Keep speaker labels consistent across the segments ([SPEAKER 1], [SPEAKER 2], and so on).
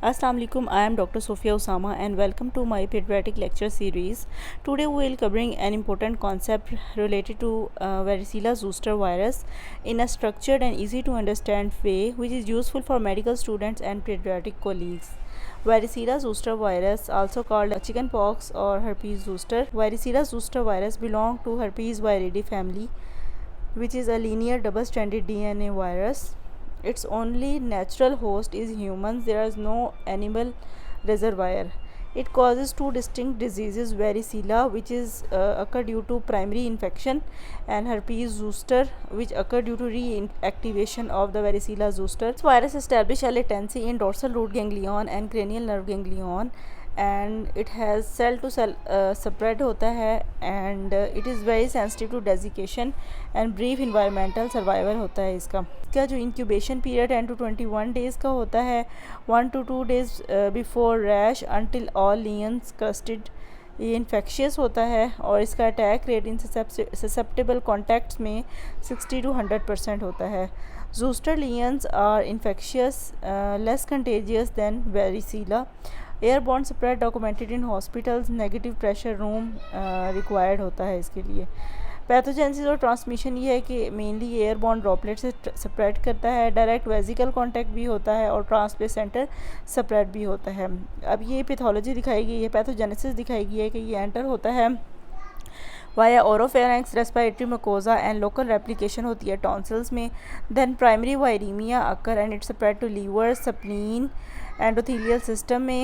[SPEAKER 1] Assalamu alaikum. I am Dr. Sofia Osama and welcome to my pediatric lecture series. Today we will covering an important concept related to varicella zoster virus in a structured and easy to understand way, which is useful for medical students and pediatric colleagues. Varicella zoster virus, also called chickenpox or herpes zoster. Varicella zoster virus belong to herpes viridae family, which is a linear double-stranded DNA virus. Its only natural host is humans. There is no animal reservoir. It causes two distinct diseases: varicella, which is occur due to primary infection, and herpes zoster, which occur due to reactivation of the varicella zoster. This virus establishes a latency in dorsal root ganglion and cranial nerve ganglion, and it has cell to cell spread होता है, and it is very sensitive to desiccation and brief environmental survival होता है इसका जो incubation period 10 to 21 days का होता है. 1 to 2 days before rash until all lesions crusted. ये इन्फेक्शियस होता है और इसका attack rate in susceptible contacts में 60 to 100% होता है. Zoster lesions are infectious, less contagious than varicella. Airborne spread documented in hospitals. Negative pressure room required होता है इसके लिए. पैथोजेनेसिस और ट्रांसमिशन ये है कि मेनली एयरबॉर्न ड्रॉपलेट से स्प्रेड करता है. डायरेक्ट वेजिकल कांटेक्ट भी होता है और ट्रांसप्लेसेंटल स्प्रेड भी होता है. अब ये पैथोलॉजी दिखाई गई है, पैथोजेनेसिस दिखाई गई है कि ये एंटर होता है via oropharynx, respiratory mucosa and local replication होती है टॉन्सिल्स में. Then primary viraemia occur and its spread to liver, spleen, endothelial system में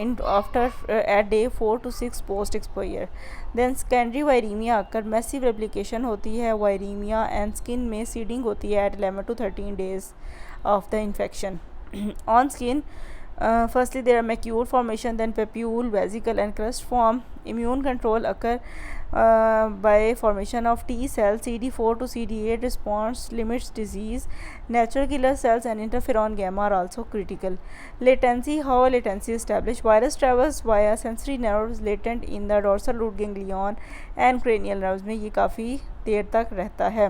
[SPEAKER 1] in after at day 4 to 6 post exposure. Then secondary viraemia occur massive replication होती है viraemia and skin में seeding होती है at 11 to 13 days of the infection. On skin, firstly there are macule formation, then papule, vesicle and crust form. Immune control occur by formation of T cells. CD4 to CD8 response limits disease. Natural killer cells and interferon gamma are also critical. Latency, how latency is established? Virus travels via sensory nerves latent in the dorsal root ganglion and cranial nerves में ये काफ़ी देर तक रहता है.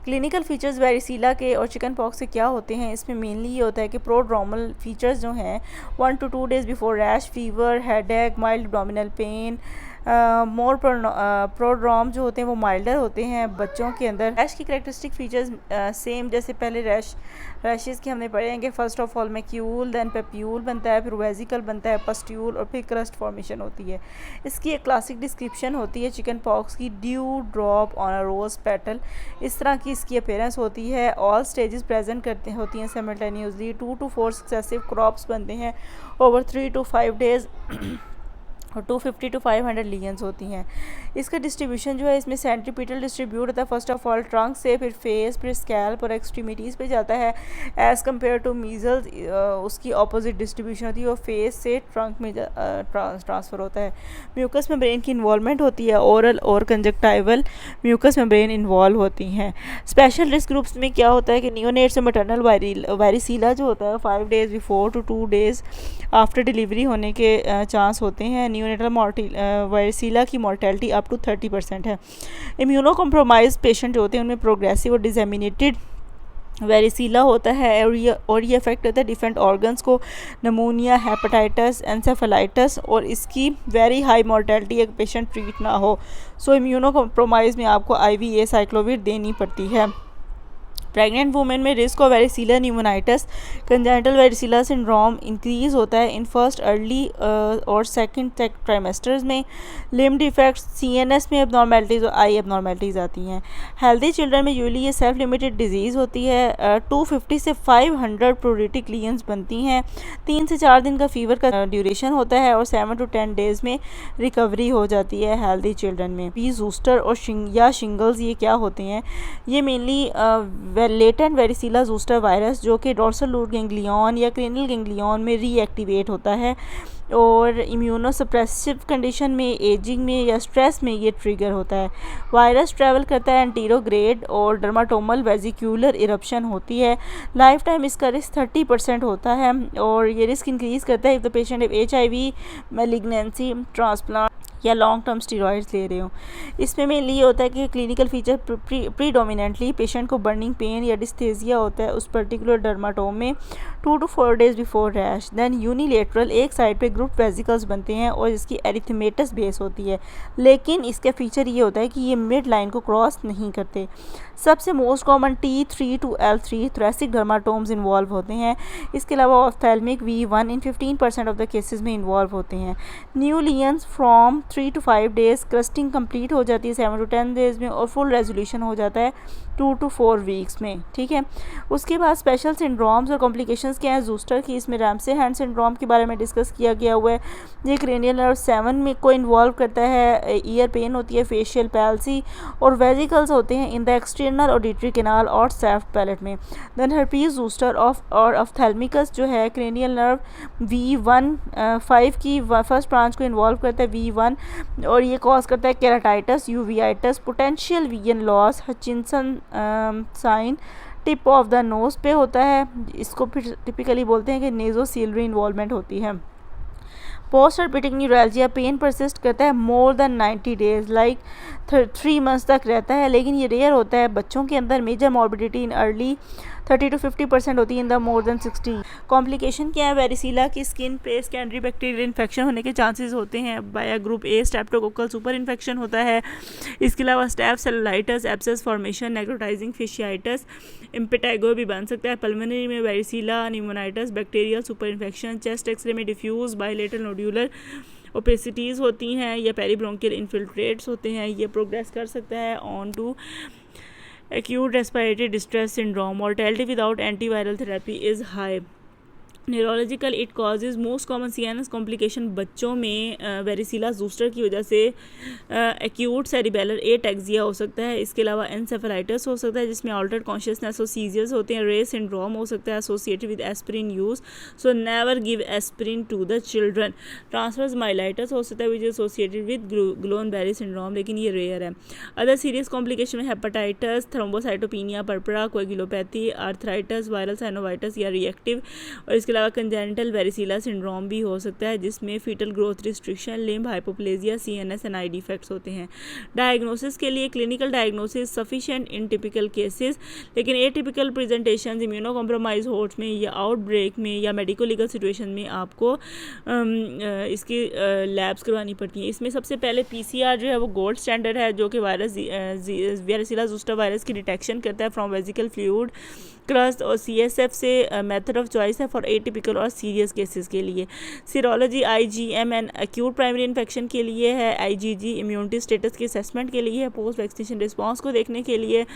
[SPEAKER 1] Clinical features वेरिसीला के और chicken pox से क्या होते हैं? इसमें मेनली ये होता है कि प्रोड्रोमल फीचर्स जो हैं 1 to 2 days before rash, fever, headache, mild abdominal pain. More prodrome जो होते हैं वो माइल्डर होते हैं बच्चों के अंदर. रैश की करेक्टरिस्टिक फीचर्स सेम जैसे पहले रैशेज़ के हमने पढ़े हैं कि first of all macule, then papule बनता है, फिर वेजिकल बनता है, पस्ट्यूल और फिर क्रस्ट फॉर्मेशन होती है. इसकी एक क्लासिक डिस्क्रिप्शन होती है चिकन पॉक्स की: dew drop on a rose petal. इस तरह की इसकी अपीयरेंस होती है. ऑल स्टेजेस प्रेजेंट होती हैं साइमल्टेनियसली. 2 to 4 सक्सेसिव क्रॉप्स बनते हैं ओवर 3 to 5 days और 250 to 500 लीजन्स होती हैं. इसका डिस्ट्रीब्यूशन जो है इसमें सेंट्रीपिटल डिस्ट्रीब्यूट होता है. फर्स्ट ऑफ ऑल ट्रंक से, फिर फेस, फिर स्कैल्प और एक्सट्रीमिटीज़ पे जाता है. एज़ कम्पेयर टू मीजल्स उसकी अपोजिट डिस्ट्रीब्यूशन होती है और फेस से ट्रंक में ट्रांसफ़र होता है. म्यूकस मेम्ब्रेन की इन्वॉल्वमेंट होती है. ओरल और कंजक्टाइवल म्यूकस मेम्ब्रेन इन्वॉल्व होती हैं. स्पेशल रिस्क ग्रुप्स में क्या होता है कि नियोनेट से मटरनल वायरिसीला जो होता है 5 days before to 2 days after delivery होने के चांस होते हैं. नियोनेटल वायरिसीला की मॉर्टेलिटी अप टू 30% है. इम्यूनो कॉम्प्रोमाइज पेशेंट जो होते हैं उनमें प्रोग्रेसिव और डिसेमिनेटेड वेरिसीला होता है और ये अफेक्ट करता है डिफरेंट ऑर्गन्स को: नमूनिया, हेपेटाइटिस, एंसेफेलाइटिस, और इसकी वेरी हाई मॉर्टेलिटी अगर पेशेंट ट्रीट ना हो. सो इम्यूनो कॉम्प्रोमाइज़ में आपको IVA साइक्लोविर देनी पड़ती है. प्रेग्नेंट वुमेन में risk of varicella pneumonitis, congenital varicella syndrome increase होता है इन फर्स्ट अर्ली और सेकंड ट्राइमेस्टर्स में. लिम्ब डिफेक्ट्स, CNS में एबनॉर्मेलिटीज़ और आई एबनॉर्मेलिटीज़ आती हैं. हेल्दी चिल्ड्रन में यूजली ये सेल्फ लिमिटेड डिजीज़ होती है. 250 से 500 प्रोरेटिक लीजन्स बनती हैं. 3 से 4 दिन का फीवर का ड्यूरेशन होता है और 7 to 10 days में रिकवरी हो जाती है हेल्दी चिल्ड्रन में. जोस्टर और शिंगल्स ये क्या होते हैं? ये मेनली लेटेंट वेरिसीला जोस्टर वायरस जो कि डोर्सल रूट गैंग्लियन या क्रेनियल गैंग्लियन में रीएक्टिवेट होता है और इम्यूनोसप्रेसिव कंडीशन में, एजिंग में या स्ट्रेस में ये ट्रिगर होता है. वायरस ट्रैवल करता है एंटीरोग्रेड और डर्माटोमल वेजिक्यूलर इरप्शन होती है. लाइफ टाइम इसका रिस्क 30% होता है और ये रिस्क इंक्रीज़ करता है if the patient have HIV, malignancy, transplant या लॉन्ग टर्म स्टीरॉइड्स ले रहे हो. इसमें मेनली ये होता है कि क्लिनिकल फीचर प्रीडोमिनेंटली पेशेंट को बर्निंग पेन या डिस्थेजिया होता है उस पर्टिकुलर डर्माटोम में. 2 to 4 days before rash. Then unilateral, एक साइड पे ग्रुप वेजिकल्स बनते हैं और इसकी एरिथमेटस बेस होती है, लेकिन इसका फीचर ये होता है कि ये मिड लाइन को क्रॉस नहीं करते। सबसे most common T3 to L3 thoracic dermatomes involve होते हैं। इसके अलावा ophthalmic V1 in 15% of the cases में इन्वॉल्व होते हैं। New lesions from 3 to 5 days, crusting complete हो जाती है 7 to 10 डेज में और फुल रेजोल्यूशन हो जाता है 2 to 4 वीक्स में। ठीक है, उसके बाद स्पेशल सिंड्रोम्स और कॉम्प्लिकेशंस क्या है जूस्टर की, इसमें रैम्से हैंड सिंड्रोम के बारे में डिस्कस किया गया हुआ है। ये क्रेनियल नर्व 7 में को इन्वॉल्व करता है। ईयर पेन होती है, फेशियल पैल्सी और वेजिकल्स होते हैं in the external auditory canal और सेफ्ट पैलेट में। देन हर्पीज जूस्टर और ऑफ्थेल्मिकस जो है क्रेनियल नर्व V1 5 की फर्स्ट ब्रांच को इन्वॉल्व करता है V1 और ये कॉज करता है keratitis, uveitis, potential vision loss, Hutchinson sign tip of the nose पे होता है। इसको फिर टिपिकली बोलते हैं कि नेजोसीलरी इन्वॉल्वमेंट होती है। Post herpetic neuralgia pain persist करता है more than 90 days, like 3 months तक रहता है, लेकिन ये रेयर होता है बच्चों के अंदर। Major morbidity in early 30 to 50% होती है in the more than 60। Complication क्या है, वेरिसीला की स्किन पे सेकेंडरी बैक्टीरियल इन्फेक्शन होने के चांसेस होते हैं। Via group A streptococcal super infection होता है। इसके अलावा staph cellulitis, abscess formation, necrotising fasciitis, impetigo भी बन सकता है। पल्मोनरी में varicella pneumonitis, bacterial super infection, chest x ray में डिफ्यूज बायलेटरल नोड्यूलर ओपेसिटीज़ होती हैं या पेरीब्रोंकियल इन्फिल्ट्रेट्स होते हैं। ये प्रोग्रेस कर सकता है on to acute respiratory distress syndrome. Mortality without antiviral therapy is high. Neurological, it causes most common CNS complication बच्चों में वेरिसीला जूस्टर की वजह से एक्यूट सेरिबेलर एटैक्सिया हो सकता है। इसके अलावा एनसेफेलाइटिस हो सकता है जिसमें ऑल्टर्ड कॉन्शियसनेस और सीजियर्स होते हैं। रे सिंड्रोम हो सकता है associated with aspirin use, so never give aspirin to the children. Transverse myelitis हो सकता है which is associated with Guillain Barre syndrome, लेकिन ये रेयर है। अदर सीरियस कॉम्प्लिकेशन में hepatitis, thrombocytopenia purpura, coagulopathy, arthritis, viral synovitis या रिएक्टिव, और इसके अलावा कंजेनिटल वेरिसीला सिंड्रोम भी हो सकता है जिसमें foetal growth restriction, limb hypoplasia, CNS and eye defects होते हैं। डायग्नोसिस के लिए clinical diagnosis sufficient in typical cases, लेकिन atypical presentation immunocompromise host में या आउटब्रेक में या मेडिको लीगल सिचुएशन में आपको इसकी लैब्स करवानी पड़ती हैं। इसमें सबसे पहले पीसीआर जो है वो गोल्ड स्टैंडर्ड है जो कि वायरस वेरिसीला ज़ोस्टर वायरस की डिटेक्शन करता है फ्रॉम वेजिकल फ्लूइड, क्रस्ट और सीएसएफ से मेथड ऑफ चॉइस है फॉर एटिपिकल और सीरियस केसेस के लिए। Serology IgM and acute primary infection के लिए है। आईजीजी इम्यूनिटी स्टेटस के असेसमेंट के लिए है। पोस्ट वैक्सीनेशन रिस्पॉन्स को देखने के लिए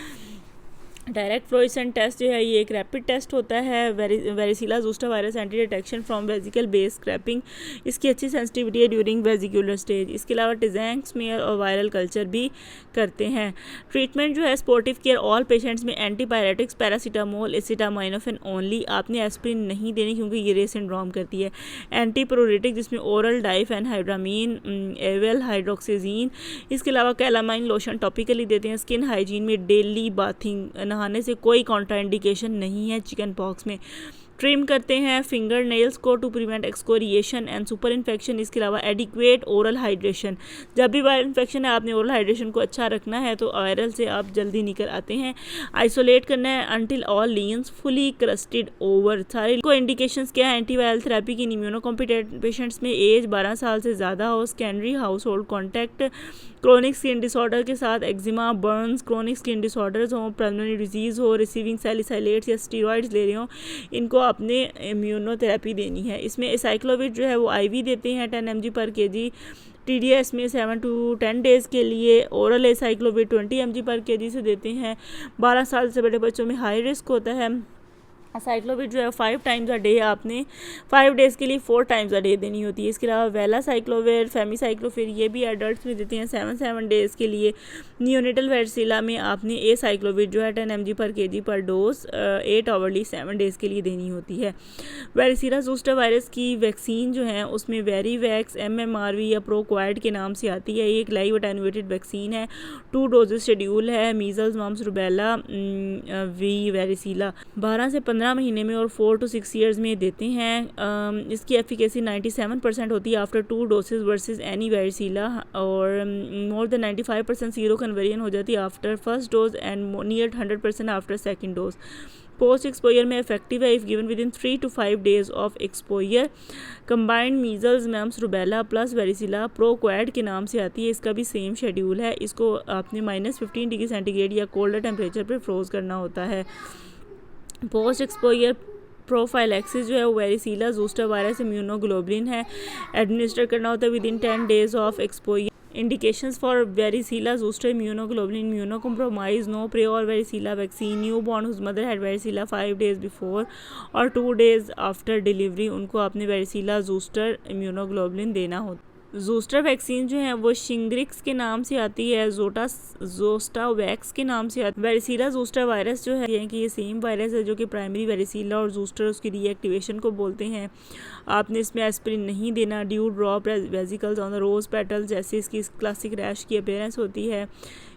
[SPEAKER 1] डायरेक्ट फ्लोरेसेंट टेस्ट जो है ये एक रैपिड टेस्ट होता है। Varicella zoster virus anti detection from vesicle base scraping, इसकी अच्छी सेंसिटिविटी है ड्यूरिंग वेजिकुलर स्टेज। इसके अलावा टिजैंक स्मीयर और वायरल कल्चर भी करते हैं। ट्रीटमेंट जो है स्पोर्टिव केयर ऑल पेशेंट्स में एंटीबायोटिक्स, पैरासीटामोल, एसिटामाइनोफेन ओनली। आपने एस्प्रिन नहीं देनी क्योंकि ये रे सिंड्रोम करती है। एंटीप्रोरेटिक जिसमें ओरल डाइफेनहाइड्रामीन, एवेल हाइड्रोक्सीजीन। इसके अलावा कैलामाइन लोशन टॉपिकली देते हैं। स्किन हाइजीन में डेली बाथिंग, नहाने से कोई कॉन्ट्राइंडिकेशन नहीं है चिकन पॉक्स में। ट्रिम करते हैं फिंगर नेल्स को to prevent excoriation and super infection. इसके अलावा एडिक्वेट ओरल हाइड्रेशन, जब भी वायरल इन्फेक्शन है आपने ओरल हाइड्रेशन को अच्छा रखना है तो वायरल से आप जल्दी निकल आते हैं। आइसोलेट करना है until all leans fully crusted over. सारे को इंडिकेशंस क्या है एंटीवायरल थेरेपी की इम्यूनो कॉम्पिटेंट पेशेंट्स में, एज 12 साल से ज़्यादा हो, secondary house hold contact, chronic skin disorder के साथ eczema, Burns, chronic skin disorders हो, पल्मोनरी डिजीज़ हो, रिसीविंग सैलिसाइलेट्स या स्टीरॉइड्स ले रहे हो, इनको आपने इम्यूनोथेरेपी देनी है। इसमें एसाइक्लोविर जो है वो आईवी देते हैं 10 mg पर kg, TDS में 7 to 10 डेज़ के लिए, ओरल एसाइक्लोविर 20 mg पर kg से देते हैं। 12 साल से बड़े बच्चों में हाई रिस्क होता है। साइक्लोविर जो है 5 times a डे आपने 5 डेज़ के लिए 4 times a डे देनी होती है। इसके अलावा वेला साइक्लोविर, फेमिसाइक्लोविर ये भी एडल्ट में देते हैं 7 डेज़ के लिए। नियोनेटल वेरिसीला में आपने ए साइक्लोविर जो है 10 mg पर kg पर डोज 8 आवरली 7 डेज़ के लिए देनी होती है। वेरिसीला ज़ोस्टर वायरस की वैक्सीन जो है उसमें वेरीवैक्स MMRV या प्रोक्वाइड के नाम से आती है। ये एक लाइव अटेनुएटेड वैक्सीन है। 2 डोजेज शेड्यूल है। मीजल्स, मम्स, रुबेला, वेरिसीला 12 से 15 महीने में और 4 to 6 ईयर्स में देते हैं। इसकी एफिकेसी 97% होती है after 2 doses versus any varicella, और मोर देन 95% सीरो कन्वर्जन हो जाती है after first dose and near 100% after second dose. Post exposure में इफेक्टिव है if given within 3 to 5 days of exposure. Combined measles mumps rubella plus varicella ProQuad के नाम से आती है, इसका भी सेम शेड्यूल है। इसको आपने -15 डिग्री सेंटीग्रेड या कोल्डर टेम्परेचर पर फ्रोज करना होता है। पोस्ट एक्सपोयर प्रोफाइलैक्सिस जो है वो वेरिसिला ज़ोस्टर वायरस इम्यूनोग्लोबुलिन है, एडमिनिस्टर करना होता है with in 10 days of exposure. Indications for varicella zoster immunoglobulin immunocompromised, no prior varicella vaccine, newborn whose mother had varicella 5 days before और 2 days after delivery, उनको आपने varicella zoster immunoglobulin देना होता। Zoster vaccine जो है वो शिंग्रिक्स के नाम से आती है, जोस्टावैक्स के नाम से आती है। वेरिसिला जोस्टर वायरस जो है कि ये सेम वायरस है जो कि प्राइमरी वेरिसिला और जोस्टर उसकी रीएक्टिवेशन को बोलते हैं। आपने इसमें एस्पिरिन नहीं देना। Dew drop vesicles on the rose petals जैसे इसकी क्लासिक रैश की अपीयरेंस होती है।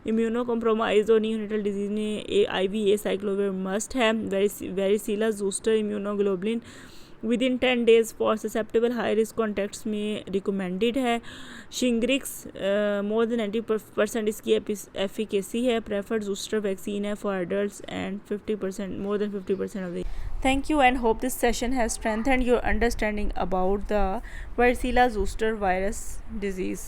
[SPEAKER 1] इम्यूनो कम्प्रोमाइज और न्यूनेटल डिजीज में IV साइक्लोविर मस्ट है। Varicella zoster immunoglobulin within 10 days for susceptible high risk contacts में रिकमेंडेड है। शिंग्रिक्स मोर देन 90% इसकी एफिकेसी है। प्रेफर्ड जोस्टर वैक्सीन है for adults and 50% more than 50% of the. Thank you and hope this session has strengthened your understanding about the varicella zoster virus disease.